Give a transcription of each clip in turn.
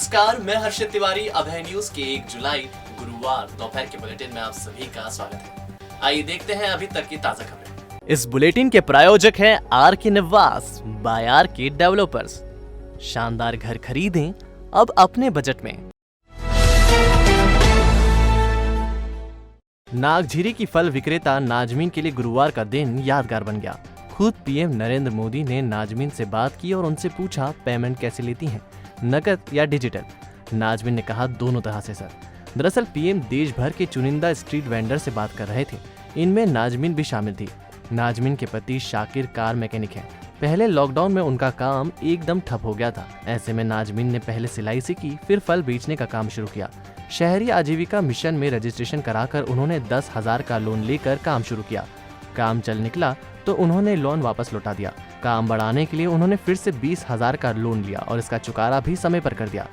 नमस्कार, मैं हर्षित तिवारी। अभय न्यूज के 1 जुलाई गुरुवार दोपहर के बुलेटिन में आप सभी का स्वागत है। आइए देखते हैं अभी तक की ताजा खबरें। इस बुलेटिन के प्रायोजक हैं आर के निवास बाय आर के डेवलपर्स। शानदार घर खरीदें अब अपने बजट में। नागझीरी की फल विक्रेता नाजमीन के लिए गुरुवार का दिन यादगार बन गया। खुद पीएम नरेंद्र मोदी ने नाजमीन से बात की और उनसे पूछा पेमेंट कैसे लेती हैं, नकद या डिजिटल। नाजमीन ने कहा दोनों तरह से सर। दरअसल पीएम देश भर के चुनिंदा स्ट्रीट वेंडर से बात कर रहे थे। इनमें नाजमीन भी शामिल थी। नाजमीन के पति शाकिर कार मैकेनिक हैं। पहले लॉकडाउन में उनका काम एकदम ठप हो गया था। ऐसे में नाजमीन ने पहले सिलाई सीखी, फिर फल बेचने का काम शुरू किया। शहरी आजीविका मिशन में रजिस्ट्रेशन कराकर उन्होंने 10,000 का लोन लेकर काम शुरू किया। काम चल निकला तो उन्होंने लोन वापस लौटा दिया। काम बढ़ाने के लिए उन्होंने फिर से 20,000 का लोन लिया और इसका चुकारा भी समय पर कर दिया।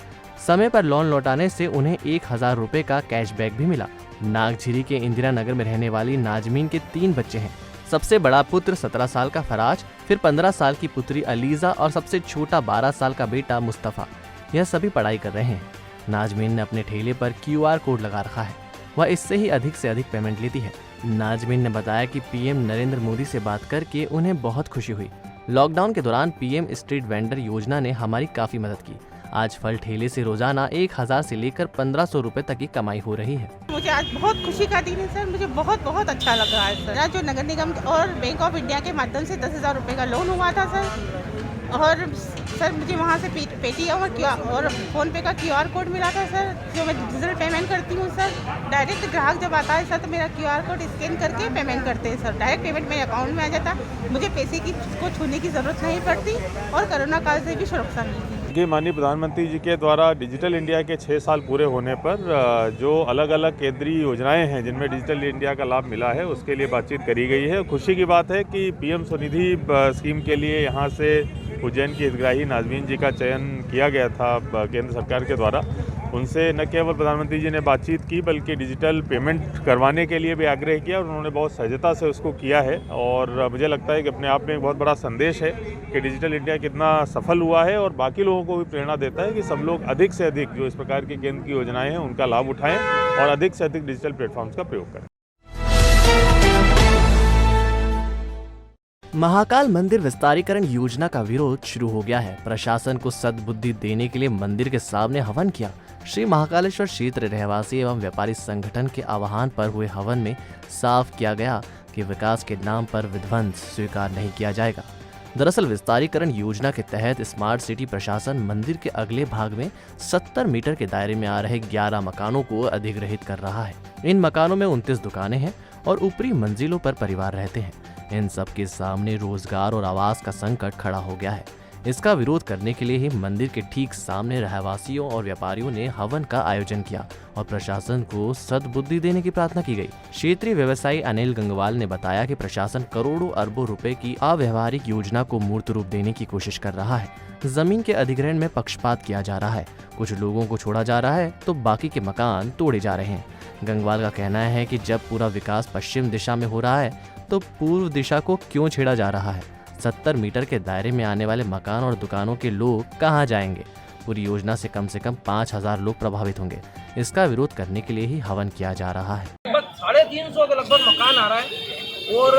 समय पर लोन लौटाने से उन्हें 1,000 रुपए का कैशबैक भी मिला। नागझीरी के इंदिरा नगर में रहने वाली नाजमीन के 3 बच्चे हैं। सबसे बड़ा पुत्र 17 साल का फराज, फिर 15 साल की पुत्री अलीजा और सबसे छोटा 12 साल का बेटा मुस्तफा। यह सभी पढ़ाई कर रहे हैं। नाजमीन ने अपने ठेले पर QR कोड लगा रखा है। वह इससे ही अधिक से अधिक पेमेंट लेती है। नाजमीन ने बताया कि पीएम नरेंद्र मोदी से बात करके उन्हें बहुत खुशी हुई। लॉकडाउन के दौरान पीएम स्ट्रीट वेंडर योजना ने हमारी काफी मदद की। आज फल ठेले से रोजाना 1,000 से लेकर 1,500 रुपए तक की कमाई हो रही है। मुझे आज बहुत खुशी का दिन है सर। मुझे बहुत अच्छा लग रहा है सर। आज जो नगर निगम और बैंक ऑफ इंडिया के माध्यम से 10,000 रुपए का लोन हुआ था सर, और सर मुझे वहाँ से पेटीएम और फ़ोन पे का QR कोड मिला था सर, जो मैं डिजिटल पेमेंट करती हूँ सर। डायरेक्ट ग्राहक जब आता है सर तो मेरा QR कोड स्कैन करके पेमेंट करते हैं सर। डायरेक्ट पेमेंट मेरे अकाउंट में आ जाता। मुझे पैसे की को छूने की ज़रूरत नहीं पड़ती और कोरोना काल से भी सुरक्षा मिलती है। माननीय प्रधानमंत्री जी के द्वारा डिजिटल इंडिया के 6 साल पूरे होने पर जो अलग अलग केंद्रीय योजनाएं हैं जिनमें डिजिटल इंडिया का लाभ मिला है, उसके लिए बातचीत करी गई है। खुशी की बात है कि पीएम स्वनिधि स्कीम के लिए यहाँ से उज्जैन की हितग्राही नाजमीन जी का चयन किया गया था केंद्र सरकार के द्वारा। उनसे न केवल प्रधानमंत्री जी ने बातचीत की बल्कि डिजिटल पेमेंट करवाने के लिए भी आग्रह किया और उन्होंने बहुत सहजता से उसको किया है। और मुझे लगता है कि अपने आप में एक बहुत बड़ा संदेश है कि डिजिटल इंडिया कितना सफल हुआ है और बाकी लोगों को भी प्रेरणा देता है कि सब लोग अधिक से अधिक जो इस प्रकार की केंद्र की योजनाएं हैं उनका लाभ उठाएं और अधिक से अधिक डिजिटल प्लेटफॉर्म्स का प्रयोग करें। महाकाल मंदिर विस्तारीकरण योजना का विरोध शुरू हो गया है। प्रशासन को सद्बुद्धि देने के लिए मंदिर के सामने हवन किया। श्री महाकालेश्वर क्षेत्र रहवासी एवं व्यापारी संगठन के आह्वान पर हुए हवन में साफ किया गया कि विकास के नाम पर विध्वंस स्वीकार नहीं किया जाएगा। दरअसल विस्तारीकरण योजना के तहत स्मार्ट सिटी प्रशासन मंदिर के अगले भाग में 70 मीटर के दायरे में आ रहे 11 मकानों को अधिग्रहित कर रहा है। इन मकानों में 29 दुकानें हैं और ऊपरी मंजिलों पर परिवार रहते हैं। इन सब के सामने रोजगार और आवास का संकट खड़ा हो गया है। इसका विरोध करने के लिए ही मंदिर के ठीक सामने रहवासियों और व्यापारियों ने हवन का आयोजन किया और प्रशासन को सद्बुद्धि देने की प्रार्थना की गई। क्षेत्रीय व्यवसायी अनिल गंगवाल ने बताया कि प्रशासन करोड़ों अरबों रुपए की अव्यवहारिक योजना को मूर्त रूप देने की कोशिश कर रहा है। जमीन के अधिग्रहण में पक्षपात किया जा रहा है। कुछ लोगों को छोड़ा जा रहा है तो बाकी के मकान तोड़े जा रहे हैं। गंगवाल का कहना है कि जब पूरा विकास पश्चिम दिशा में हो रहा है तो पूर्व दिशा को क्यों छेड़ा जा रहा है। 70 मीटर के दायरे में आने वाले मकान और दुकानों के लोग कहां जाएंगे। पूरी योजना से कम 5,000 लोग प्रभावित होंगे। इसका विरोध करने के लिए ही हवन किया जा रहा है। लगभग 350 के लगभग मकान आ रहा है और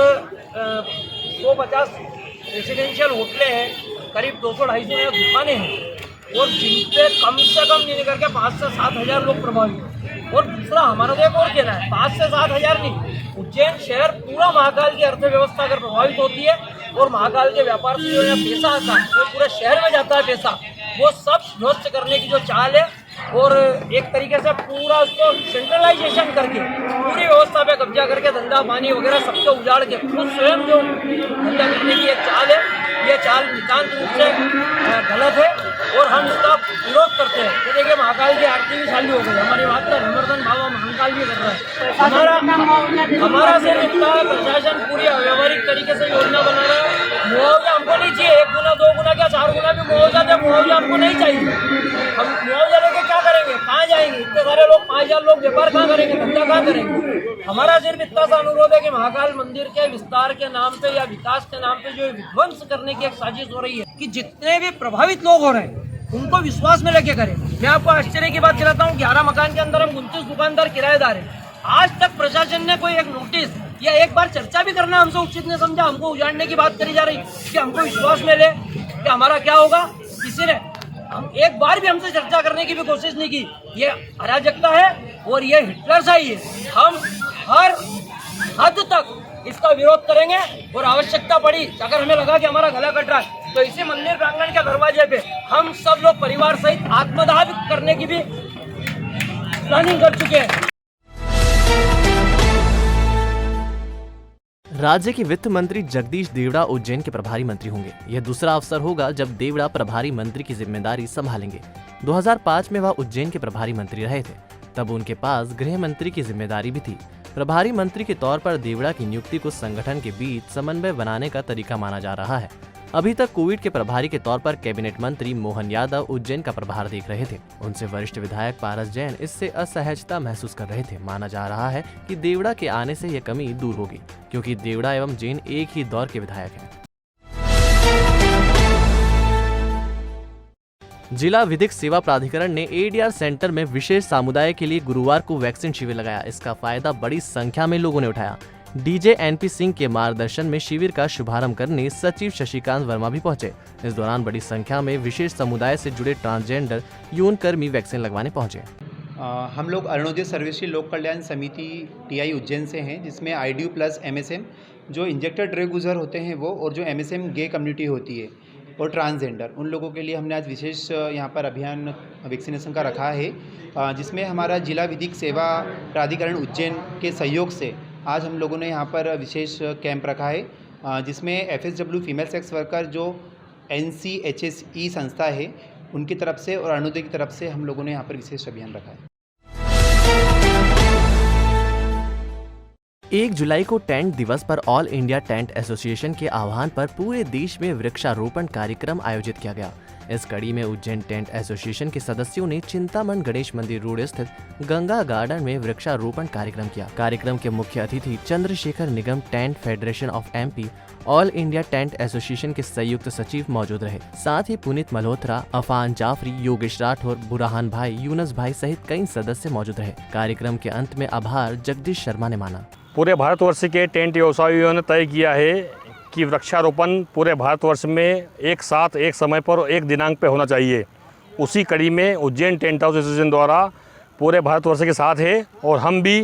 150 रेसिडेंशियल होटलें हैं, करीब 200-250 दुकानें हैं और जिनपे कम से कम नहीं करके 5 से 7 हज़ार लोग प्रभावित हैं। और दूसरा हमारा तो एक और कहना है, 5 से 7 हज़ार नहीं, उज्जैन शहर पूरा महाकाल की अर्थव्यवस्था अगर प्रभावित होती है और महाकाल के व्यापार से जो पैसा आता है वो पूरे शहर में जाता है, पैसा वो सब ध्वस्त करने की जो चाल है और एक तरीके से पूरा उसको सेंट्रलाइजेशन करके पूरी व्यवस्था पे कब्जा करके धंधा पानी वगैरह सबको उजाड़ के खुद स्वयं जो धंधा करने की एक चाल है, ये चाल नितांत रूप से गलत है और हम इसका विरोध करते हैं। तो देखिए महाकाल की आरती भी चालू हो गई, हमारी बात का नम्रतन भाव महाकाल भी कर रहा है। हमारा सिर्फ इतना प्रशासन पूरी अव्यवहारिक तरीके से योजना बना रहा है। मुआवजा हमको नहीं चाहिए, 1 गुना 2 गुना क्या 4 गुना भी मुआवजा दे, मुआवजा हमको नहीं चाहिए। हम मुआवजा लेके क्या करेंगे, कहाँ जाएंगे? इतने सारे लोग 5,000 लोग व्यापार कहाँ करेंगे, धंधा कहाँ करेंगे? हमारा सिर्फ इतना सा अनुरोध है कि महाकाल मंदिर के विस्तार के नाम पे या विकास के नाम पे जो विध्वंस करने की एक साजिश हो रही है कि जितने भी प्रभावित लोग हो रहे हैं उनको विश्वास में लेके करें। मैं आपको आश्चर्य की बात दिलाता हूँ, 11 मकान के अंदर हम 29 दुकानदार किराएदार हैं। आज तक प्रशासन ने कोई एक नोटिस या एक बार चर्चा भी करना हमसे उचित नहीं समझा। हमको उजाड़ने की बात करी जा रही कि हमको विश्वास में ले कि हमारा क्या होगा। किसी ने हम एक बार भी हमसे चर्चा करने की भी कोशिश नहीं की। ये अराजकता है और ये हिटलरशाही है। हम हर हद तक इसका विरोध करेंगे और आवश्यकता पड़ी अगर हमें लगा कि हमारा गला कट रहा है तो इसी मंदिर प्रांगण के दरवाजे पे हम सब लोग परिवार सहित आत्मदाह करने की भी प्लानिंग कर चुके हैं। राज्य के वित्त मंत्री जगदीश देवड़ा उज्जैन के प्रभारी मंत्री होंगे। यह दूसरा अवसर होगा जब देवड़ा प्रभारी मंत्री की जिम्मेदारी संभालेंगे। 2005 में वह उज्जैन के प्रभारी मंत्री रहे थे, तब उनके पास गृह मंत्री की जिम्मेदारी भी थी। प्रभारी मंत्री के तौर पर देवड़ा की नियुक्ति को संगठन के बीच समन्वय बनाने का तरीका माना जा रहा है। अभी तक कोविड के प्रभारी के तौर पर कैबिनेट मंत्री मोहन यादव उज्जैन का प्रभार देख रहे थे। उनसे वरिष्ठ विधायक पारस जैन इससे असहजता महसूस कर रहे थे। माना जा रहा है कि देवड़ा के आने से यह कमी दूर होगी, क्योंकि देवड़ा एवं जैन एक ही दौर के विधायक हैं। जिला विधिक सेवा प्राधिकरण ने एडीआर सेंटर में विशेष समुदाय के लिए गुरुवार को वैक्सीन शिविर लगाया। इसका फायदा बड़ी संख्या में लोगों ने उठाया। डीजे एनपी सिंह के मार्गदर्शन में शिविर का शुभारंभ करने सचिव शशिकांत वर्मा भी पहुंचे। इस दौरान बड़ी संख्या में विशेष समुदाय से जुड़े ट्रांसजेंडर यौन कर्मी वैक्सीन लगवाने पहुंचे। हम लोग अरुणोदय सर्वश्री लोक कल्याण समिति टीआई उज्जैन से हैं, जिसमें आईडीयू प्लस एमएसएम जो इंजेक्टर ड्रग यूज़र होते हैं वो, और जो एमएसएम गे कम्युनिटी होती है और ट्रांसजेंडर, उन लोगों के लिए हमने आज विशेष यहाँ पर अभियान वैक्सीनेशन का रखा है, जिसमें हमारा जिला विधिक सेवा प्राधिकरण उज्जैन के सहयोग से आज हम लोगों ने यहाँ पर विशेष कैंप रखा है, जिसमें एफएसडब्ल्यू फीमेल सेक्स वर्कर जो NCHSE संस्था है उनकी तरफ से और अरुणोदय की तरफ से हम लोगों ने यहाँ पर विशेष अभियान रखा है। 1 जुलाई को टेंट दिवस पर ऑल इंडिया टेंट एसोसिएशन के आह्वान पर पूरे देश में वृक्षारोपण कार्यक्रम आयोजित किया गया। इस कड़ी में उज्जैन टेंट एसोसिएशन के सदस्यों ने चिंतामण गणेश मंदिर रोड स्थित गंगा गार्डन में वृक्षारोपण कार्यक्रम किया। कार्यक्रम के मुख्य अतिथि Chandrashekhar Nigam tent federation of MP all India tent association के संयुक्त सचिव मौजूद रहे। साथ ही पुनीत मल्होत्रा, अफान जाफरी, योगेश राठौर, बुरहान भाई, यूनस भाई सहित कई सदस्य मौजूद रहे। कार्यक्रम के अंत में आभार जगदीश शर्मा ने माना। पूरे भारतवर्ष के टेंट व्यवसायियों ने तय किया है कि वृक्षारोपण पूरे भारतवर्ष में एक साथ, एक समय पर, एक दिनांक पे होना चाहिए। उसी कड़ी में उज्जैन टेंट हाउस एसोसिएशन द्वारा पूरे भारतवर्ष के साथ है और हम भी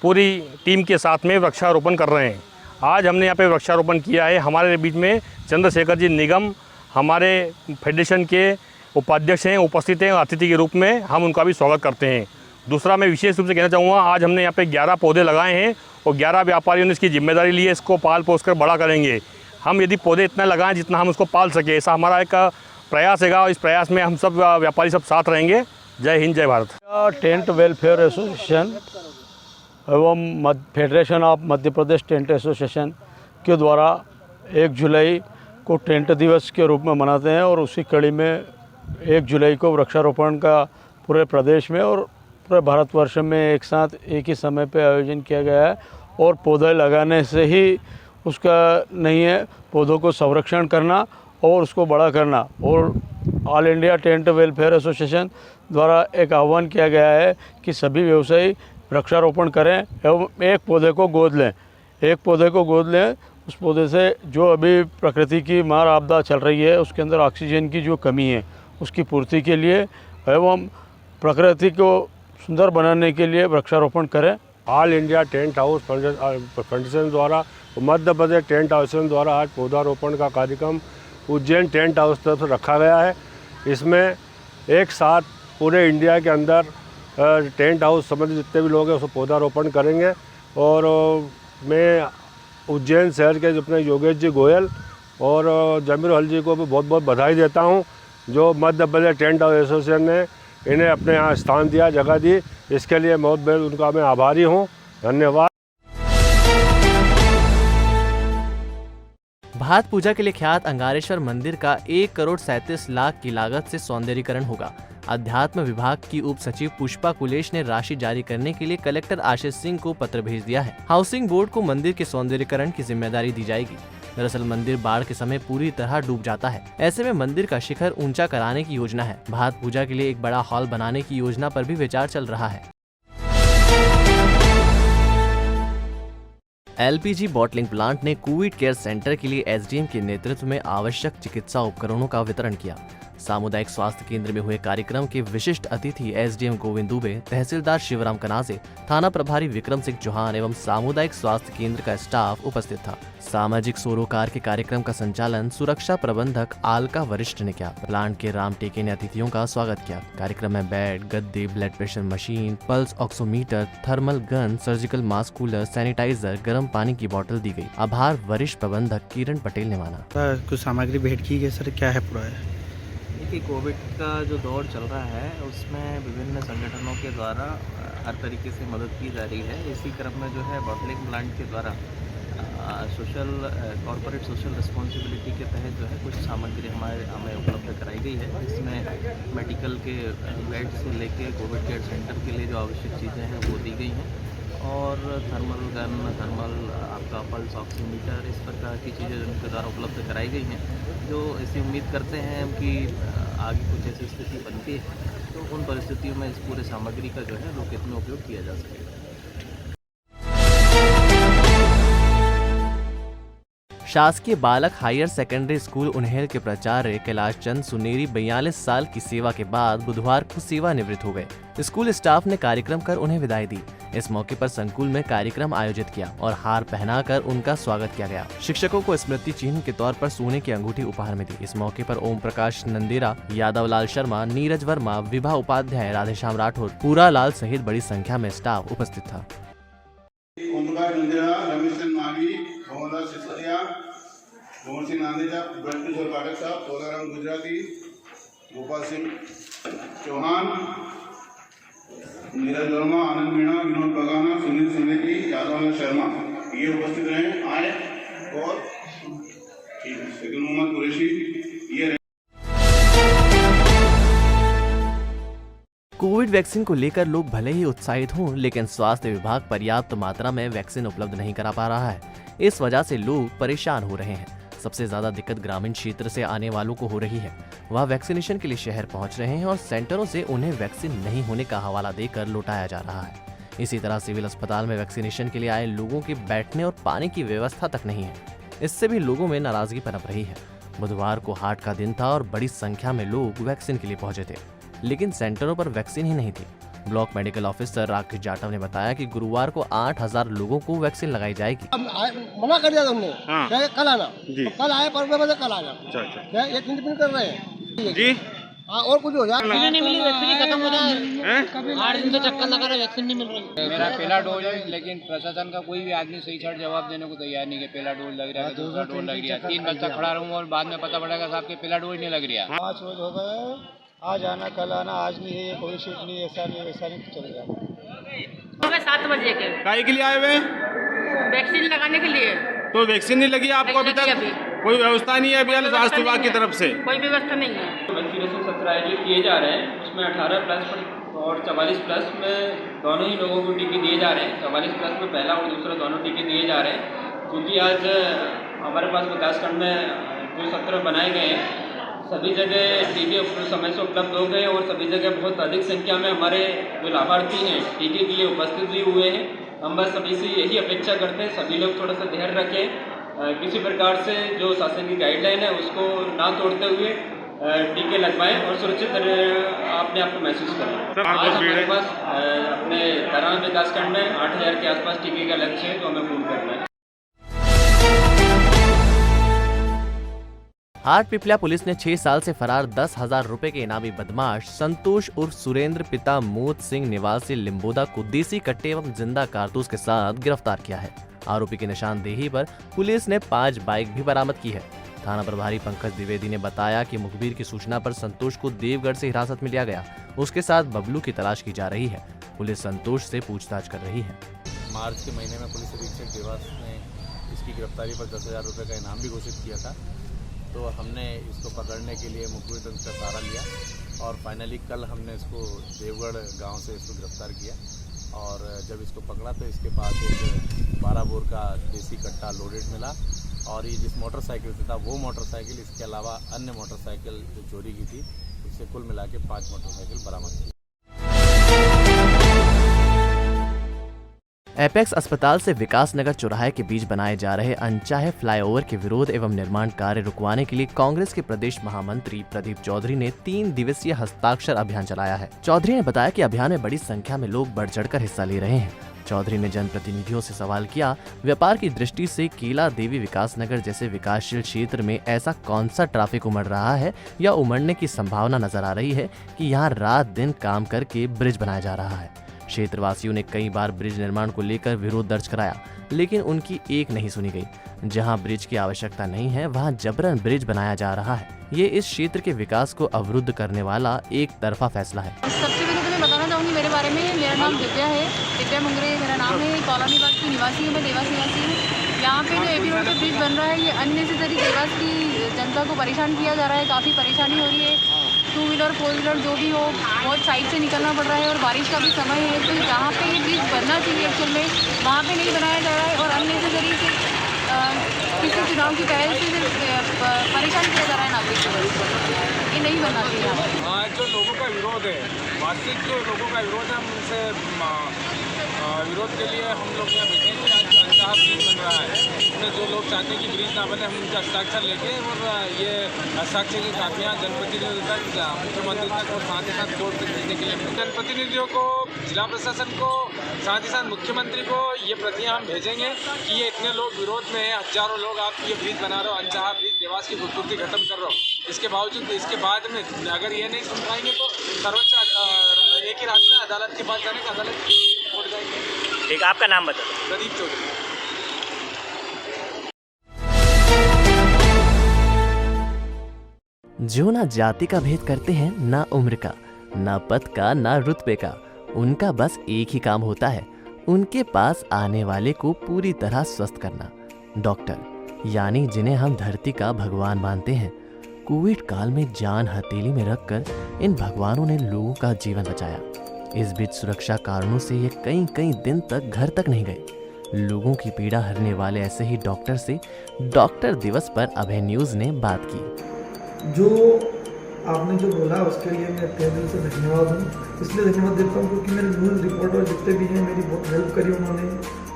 पूरी टीम के साथ में वृक्षारोपण कर रहे हैं। आज हमने यहाँ पे वृक्षारोपण किया है। हमारे बीच में चंद्रशेखर जी निगम हमारे फेडरेशन के उपाध्यक्ष हैं, उपस्थित हैं। अतिथि के रूप में हम उनका भी स्वागत करते हैं। दूसरा, मैं विशेष रूप से कहना चाहूँगा, आज हमने यहाँ पे 11 पौधे लगाए हैं और 11 व्यापारियों ने इसकी जिम्मेदारी ली है। इसको पाल पोस कर बड़ा करेंगे। हम यदि पौधे इतना लगाएं जितना हम उसको पाल सके, ऐसा हमारा एक प्रयास है। इस प्रयास में हम सब व्यापारी सब साथ रहेंगे। जय हिंद, जय भारत। टेंट वेलफेयर एसोसिएशन एवं federation of Madhya Pradesh tent association के द्वारा 1 जुलाई को टेंट दिवस के रूप में मनाते हैं और उसी कड़ी में 1 जुलाई को वृक्षारोपण का पूरे प्रदेश में और पूरे भारतवर्ष में एक साथ एक ही समय पे आयोजन किया गया है। और पौधे लगाने से ही उसका नहीं है, पौधों को संरक्षण करना और उसको बड़ा करना। और all India tent welfare association द्वारा एक आह्वान किया गया है कि सभी व्यवसायी वृक्षारोपण करें एवं एक पौधे को गोद लें। एक पौधे को गोद लें, उस पौधे से जो अभी प्रकृति की मार आपदा चल रही है उसके अंदर ऑक्सीजन की जो कमी है उसकी पूर्ति के लिए एवं प्रकृति को सुंदर बनाने के लिए वृक्षारोपण करें। All India tent house federation द्वारा, मध्य प्रदेश टेंट हाउस द्वारा आज पौधारोपण का कार्यक्रम उज्जैन टेंट हाउस तरफ से रखा गया है। इसमें एक साथ पूरे इंडिया के अंदर टेंट हाउस संबंधित जितने भी लोग हैं उसको पौधारोपण करेंगे। और मैं उज्जैन शहर के अपने योगेश जी गोयल और जमीर हल जी को भी बहुत बहुत बधाई देता हूं, जो Madhya Pradesh tent house association ने इन्हें अपने यहाँ स्थान दिया, जगह दी। इसके लिए बहुत बहुत उनका मैं आभारी हूँ। धन्यवाद। भात पूजा के लिए ख्यात अंगारेश्वर मंदिर का 1,37 लाख की लागत से सौंदर्यीकरण होगा। अध्यात्म विभाग की उप सचिव पुष्पा कुलेश ने राशि जारी करने के लिए कलेक्टर आशीष सिंह को पत्र भेज दिया है। हाउसिंग बोर्ड को मंदिर के सौंदर्यीकरण की जिम्मेदारी दी जाएगी। दरअसल मंदिर बाढ़ के समय पूरी तरह डूब जाता है। ऐसे में मंदिर का शिखर ऊंचा कराने की योजना है। भात पूजा के लिए एक बड़ा हॉल बनाने की योजना पर भी विचार चल रहा है। एलपीजी बॉटलिंग प्लांट ने कोविड केयर सेंटर के लिए एसडीएम के नेतृत्व में आवश्यक चिकित्सा उपकरणों का वितरण किया। सामुदायिक स्वास्थ्य केंद्र में हुए कार्यक्रम के विशिष्ट अतिथि एसडीएम गोविंद दुबे, तहसीलदार शिवराम कनासे, थाना प्रभारी विक्रम सिंह चौहान एवं सामुदायिक स्वास्थ्य केंद्र का स्टाफ उपस्थित था। सामाजिक सरोकार के कार्यक्रम का संचालन सुरक्षा प्रबंधक आलका वरिष्ठ ने किया। प्लांट के राम टेके ने अतिथियों का स्वागत किया। कार्यक्रम में बेड, गद्दे, blood pressure machine, pulse oximeter, thermal gun, surgical mask, cooler, sanitiser, गर्म पानी की बोतल दी गई। आभार वरिष्ठ प्रबंधक किरण पटेल ने माना। कुछ सामग्री भेंट की गई सर, क्या है पूरा है? देखिए, कोविड का जो दौर चल रहा है उसमें विभिन्न संगठनों के द्वारा हर तरीके से मदद की जा रही है। इसी क्रम में जो है बॉटलिंग प्लांट के द्वारा कॉर्पोरेट सोशल रिस्पॉन्सिबिलिटी के तहत जो है कुछ सामग्री हमें उपलब्ध कराई गई है। इसमें मेडिकल के बेड से लेके कोविड केयर सेंटर के लिए जो आवश्यक चीज़ें हैं वो दी गई हैं और थर्मल गन, आपका पल्स ऑक्सीमीटर, इस प्रकार की चीज़ें उनके द्वारा उपलब्ध कराई गई हैं, जो ऐसी उम्मीद करते हैं कि आगे कुछ ऐसी स्थिति बनती है तो उन परिस्थितियों में इस पूरे सामग्री का जो है लोकहित में उपयोग किया जा सकेगा। शासकीय बालक हायर सेकेंडरी स्कूल उन्हेल के प्राचार्य कैलाश चंद सुनेरी 42 साल की सेवा के बाद बुधवार को सेवानिवृत्त हो गए। स्कूल स्टाफ ने कार्यक्रम कर उन्हें विदाई दी। इस मौके पर संकुल में कार्यक्रम आयोजित किया और हार पहनाकर उनका स्वागत किया गया। शिक्षकों को स्मृति चिन्ह के तौर पर सोने की अंगूठी उपहार में दी। इस मौके पर ओम प्रकाश नंदेरा, यादव लाल शर्मा, नीरज वर्मा, विभा उपाध्याय, राधेश्याम राठौर, पूरा लाल सहित बड़ी संख्या में स्टाफ उपस्थित था। मोहन सिंह नांदेजा, ब्रजकिशोर पाठक साहब, तोलाराम गुजराती, गोपाल सिंह चौहान, नीरज वर्मा, आनंद मीणा, विनोद बगाना, सुनील सिंह, यादव शर्मा ये उपस्थित रहे आए और शकील मोहम्मद कुरैशी ये। कोविड वैक्सीन को लेकर लोग भले ही उत्साहित हों, लेकिन स्वास्थ्य विभाग पर्याप्त मात्रा में वैक्सीन उपलब्ध नहीं करा पा रहा है। इस वजह से लोग परेशान हो रहे हैं। सबसे ज्यादा दिक्कत ग्रामीण क्षेत्र से आने वालों को हो रही है। वह वैक्सीनेशन के लिए शहर पहुंच रहे हैं और सेंटरों से उन्हें वैक्सीन नहीं होने का हवाला देकर लौटाया जा रहा है। इसी तरह सिविल अस्पताल में वैक्सीनेशन के लिए आए लोगों के बैठने और पानी की व्यवस्था तक नहीं है। इससे भी लोगों में नाराजगी पनप रही है। बुधवार को हाट का दिन था और बड़ी संख्या में लोग वैक्सीन के लिए पहुंचे थे, लेकिन सेंटरों पर वैक्सीन ही नहीं थी। Block medical officer Rakesh Jatav ने बताया कि गुरुवार को 8000 लोगों को वैक्सीन लगाई जाएगी। मना कर दिया तुमने कल आना, तो कल आए पर कल आना। अच्छा। ये इंतजार कर रहे हैं जी। हाँ, और कुछ हो जाए नहीं मिली, वैक्सीन खत्म हो जाए। 8 दिन से चक्कर लगा रहे, वैक्सीन नहीं मिल रही। मेरा पहला डोज है, लेकिन प्रशासन का कोई भी आदमी सही छठ जवाब देने को तैयार नहीं है। पहला डोज लग रहा है, दूसरा डोज लग रहा है। 3 बजे तक खड़ा रहूंगा और बाद में पता पड़ेगा साहब के पहला डोज नहीं लग रहा। 5 रोज हो गए, आज आना कल आना, आज नहीं है, ये कोई शीट नहीं, ऐसा नहीं वैसा नहीं, चल गया। 7 बजे के लिए आए हुए वैक्सीन लगाने के लिए। तो वैक्सीन नहीं लगी आपको अभी तक? कोई व्यवस्था नहीं है अभी स्वास्थ्य विभाग की तरफ से? कोई व्यवस्था नहीं है। वैक्सीनेशन सत्र आयोजित किए जा रहे हैं, उसमें 18+ और 44+ में दोनों ही लोगों को टीके दिए जा रहे हैं। 44+ में पहला और दूसरा दोनों टीके दिए जा रहे हैं, क्योंकि आज हमारे पास विकासखंड में जो सत्र बनाए गए हैं सभी जगह टीके समय से उपलब्ध हो गए और सभी जगह बहुत अधिक संख्या में हमारे जो लाभार्थी हैं टीके के लिए उपस्थित भी हुए हैं। हम बस सभी से यही अपेक्षा करते हैं सभी लोग थोड़ा सा धैर्य रखें, किसी प्रकार से जो शासन की गाइडलाइन है उसको ना तोड़ते हुए टीके लगवाएं और सुरक्षित अपने आप को महसूस करें। आज हमारे पास अपने तराना विकासखंड में 8000 के आसपास टीके का लक्ष्य है जो हमें पूर्ण करना है। हाट पिपल्या पुलिस ने 6 साल से फरार 10,000 रुपए के इनामी बदमाश संतोष उर्फ सुरेंद्र पिता मोद सिंह निवासी लिम्बोदा को देसी कट्टे एवं जिंदा कारतूस के साथ गिरफ्तार किया है। आरोपी की निशानदेही पर पुलिस ने 5 बाइक भी बरामद की है। थाना प्रभारी पंकज द्विवेदी ने बताया कि मुखबिर की सूचना पर संतोष को देवगढ़ से हिरासत में लिया गया। उसके साथ बबलू की तलाश की जा रही है। पुलिस संतोष से पूछताछ कर रही है। मार्च के महीने में पुलिस अधीक्षक देवास ने इसकी गिरफ्तारी पर 10,000 रुपये का इनाम भी घोषित किया था, तो हमने इसको पकड़ने के लिए मुखबिर तंत्र का सहारा लिया और फाइनली कल हमने इसको देवगढ़ गांव से इसको गिरफ्तार किया। और जब इसको पकड़ा तो इसके पास एक 12 बोर का देसी कट्टा लोडेड मिला और ये जिस मोटरसाइकिल से था वो मोटरसाइकिल, इसके अलावा अन्य मोटरसाइकिल जो चोरी की थी, उससे कुल मिला के 5 मोटरसाइकिल बरामद की। एपेक्स अस्पताल से विकास नगर चौराहे के बीच बनाए जा रहे अनचाहे फ्लाईओवर के विरोध एवं निर्माण कार्य रुकवाने के लिए कांग्रेस के प्रदेश महामंत्री प्रदीप चौधरी ने 3 दिवसीय हस्ताक्षर अभियान चलाया है। चौधरी ने बताया कि अभियान में बड़ी संख्या में लोग बढ़ चढ़कर हिस्सा ले रहे हैं। चौधरी ने जनप्रतिनिधियों से सवाल किया, व्यापार की दृष्टि से केला देवी विकास नगर जैसे विकासशील क्षेत्र में ऐसा कौन सा ट्रैफिक उमड़ रहा है या उमड़ने की संभावना नजर आ रही है कि यहाँ रात दिन काम करके ब्रिज बनाया जा रहा है। क्षेत्रवासियों ने कई बार ब्रिज निर्माण को लेकर विरोध दर्ज कराया, लेकिन उनकी एक नहीं सुनी गई। जहां ब्रिज की आवश्यकता नहीं है वहां जबरन ब्रिज बनाया जा रहा है। ये इस क्षेत्र के विकास को अवरुद्ध करने वाला एक तरफा फैसला है। सबसे पहले तो मैं बताना चाहूँगी मेरे बारे में। मेरा नाम दिव्या है, दिव्या मुंगरे मेरा नाम है। कॉलोनी बाग की निवासी हूँ मैं, देवास निवासी हूँ। यहाँ पे जो एबी रोड पे ब्रिज बन रहा है, ये अननेसेसरी देवास की जनता को परेशान किया जा रहा है। काफ़ी परेशानी हो रही है, 2 व्हीलर 4 व्हीलर जो भी हो, बहुत साइड से निकलना पड़ रहा है। और बारिश का भी समय है, तो जहाँ पे ये ब्रिज बनना चाहिए एक्चुअल में, वहाँ पे नहीं बनाया जा रहा है। और अननेसेसरी से किसी चुनाव की पहल से परेशान किया जा रहा है नागरिक को। ये नहीं बनना चाहिए। जो लोगों का विरोध है, वास्तविक जो लोगों का विरोध है, हम उनसे विरोध के लिए हम लोग यहाँ बैठे हैं। आज जो अनचाहा ब्रिज बन रहा है, उसमें जो लोग चाहते हैं कि ब्रिज ना बने, हम उनके हस्ताक्षर लेके और ये हस्ताक्षर की कापियाँ जनप्रतिनिधियों तक, मुख्यमंत्री तक और साथ ही साथ कोर्ट तक भेजने के लिए जनप्रतिनिधियों को, जिला प्रशासन को, साथ ही साथ मुख्यमंत्री को ये प्रतियाँ हम भेजेंगे कि ये इतने लोग विरोध में हैं, हजारों लोग आप ये ब्रिज बना रहे हो, अनचाहा ब्रिज देवास की खूबसूरती खत्म कर रहे हो। इसके बावजूद इसके बाद में अगर ये नहीं सुन पाएंगे तो सर्वोच्च एक ही रास्ता अदालत के पास जाने का, अदालत कोर्ट जाएंगे। ठीक, आपका नाम बता। प्रदीप चौधरी। जो ना जाति का भेद करते हैं, ना उम्र का, ना पद का, ना रुतबे का, उनका बस एक ही काम होता है, उनके पास आने वाले को पूरी तरह स्वस्थ करना। डॉक्टर, यानी जिन्हें हम धरती का भगवान मानते हैं, कोविड काल में जान हथेली में रखकर इन भगवानों ने लोगों का जीवन बचाया। इस बीच सुरक्षा कारणों से ये कई दिन तक घर तक नहीं गए। लोगों की पीड़ा हरने वाले ऐसे ही डॉक्टर से डॉक्टर दिवस पर अभय न्यूज़ ने बात की। जो आपने जो बोला उसके लिए मैं तहे दिल से धन्यवाद हूँ। इसलिए धन्यवाद देता हूँ क्योंकि मेरे न्यूज़ रिपोर्टर जितने भी हैं मेरी बहुत हेल्प करी, उन्होंने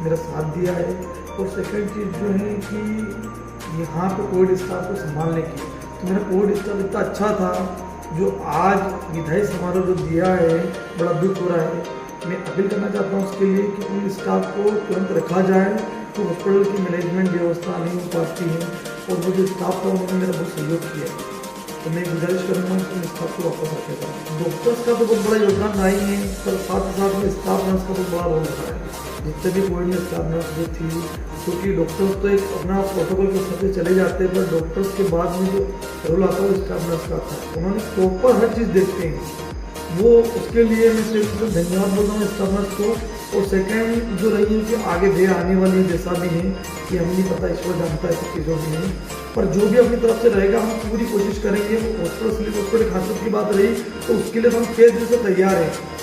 मेरा साथ दिया है। और सेकंड चीज़ जो है कि यहाँ पे कोविड स्टाफ को संभालने की, तो मेरा कोविड स्टाफ इतना अच्छा था, जो आज विधायी समारोह जो दिया है, बड़ा दुख हो रहा है। मैं अपील करना चाहता हूँ उसके लिए कि उन स्टाफ को तुरंत रखा जाए, तो हॉस्पिटल की मैनेजमेंट व्यवस्था नहीं हो पाती है। और वो जो स्टाफ था उन्होंने मेरा बहुत सहयोग किया, तो मैं गुजारिश करूँगा कि स्टाफ को वापस रखेगा। डॉक्टर्स का तो बहुत बड़ा योगदान रहा ही है, पर साथ ही साथ में स्टाफ नर्स का बहुत बड़ा रोल रहा है। जितने भी कोविड में स्टाफ नर्स जो थी, क्योंकि डॉक्टर्स तो एक अपना प्रोटोकॉल के हिसाब से चले जाते हैं, पर डॉक्टर्स के बाद में जो रोल आता है वो स्टाफ नर्स का आता है। उन्होंने प्रॉपर हर चीज़ देखते हैं, वो उसके लिए मैं सिर्फ धन्यवाद बोलता हूँ स्टाफ नर्स को। और सेकेंड जो रही है कि आगे दे आने वाली जैसा भी है कि हमें नहीं पता, ईश्वर जानता है सब चीज़ों की है, पर जो भी अपनी तरफ से रहेगा हम पूरी कोशिश करेंगे। हॉस्पिटल खासियत की बात रही तो उसके लिए हम तेज दिल से तैयार हैं।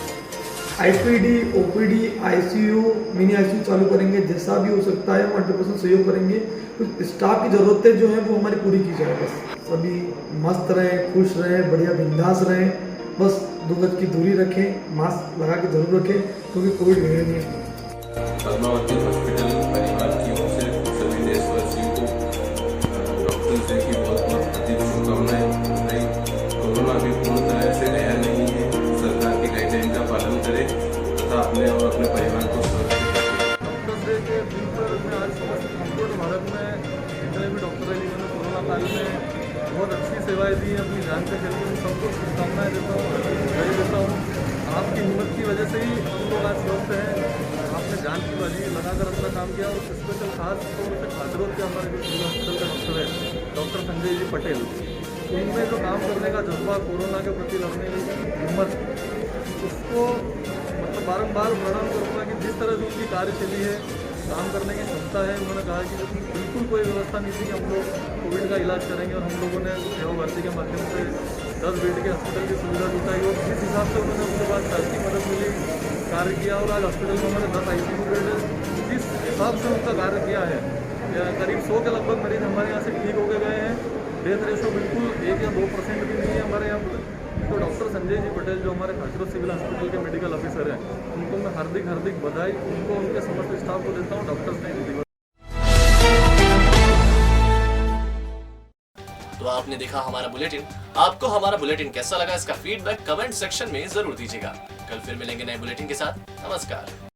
IPD, OPD, ICU, mini ICU चालू करेंगे, जैसा भी हो सकता है हम 100% सहयोग करेंगे। तो स्टाफ की ज़रूरतें जो है वो हमारी पूरी की जाए। बस सभी मस्त रहें, खुश रहें, बढ़िया बिंदास रहें, बस 2 गज की दूरी रखें, मास्क लगा के जरूर रखें, क्योंकि कोविड गए नहीं है। पद्मावती हॉस्पिटल परिवार की ओर से सभी देशवासियों को डॉक्टर से की बहुत अधिक शुभकामनाएं। कोरोना भी पूर्ण तरह से गया नहीं है, सरकार की गाइडलाइन का पालन करें तथा अपने और अपने परिवार को सुरक्षित रखें। डॉक्टर डे के दिन पर मैं आज संपूर्ण भारत में जितने भी डॉक्टर हैं जिन्होंने कोरोना काल में बहुत अच्छी सेवाएं दी हैं, अपनी जान के जरिए उन सबको शुभकामनाएं देता हूँ, बधाई देता हूँ। आपकी हिम्मत की वजह से ही हम लोग आज स्वस्थ हैं। आपने जान की बाजी लगाकर अपना काम किया। और स्पेशल खास तौर से खासरोड के हमारे जो सिविल हॉस्पिटल के डॉक्टर है डॉक्टर संजय जी पटेल, उनमें जो काम करने का जज्बा, कोरोना के प्रति लड़ने की हिम्मत, उसको मतलब बारम्बार प्रणाम करूँगा कि जिस तरह से उनकी कार्यशैली है, काम करने की क्षमता है। उन्होंने कहा कि बिल्कुल कोई व्यवस्था नहीं थी कि हम लोग कोविड का इलाज करेंगे, और हम लोगों ने सेवा भारती के माध्यम से 10 बेड के हॉस्पिटल की सुविधा जुटाई। और जिस हिसाब से उन्होंने उसके बाद शासकीय मदद मिली, कार्य किया। और आज हॉस्पिटल में हमारे 10 ICU बेड है। जिस हिसाब से उनका कार्य किया है, करीब 100 के लगभग मरीज हमारे यहाँ से ठीक होके गए हैं। डेथ रेशो बिल्कुल 1 या 2% भी नहीं है हमारे यहाँ पर। तो डॉक्टर संजय जी पटेल जो हमारे खासरोड सिविल हॉस्पिटल के मेडिकल ऑफिसर हैं, उनको मैं हार्दिक बधाई उनको उनके समस्त स्टाफ को देता हूँ। डॉक्टर्स ने तो आपने देखा हमारा बुलेटिन। आपको हमारा बुलेटिन कैसा लगा, इसका फीडबैक कमेंट सेक्शन में जरूर दीजिएगा। कल फिर मिलेंगे नए बुलेटिन के साथ। नमस्कार।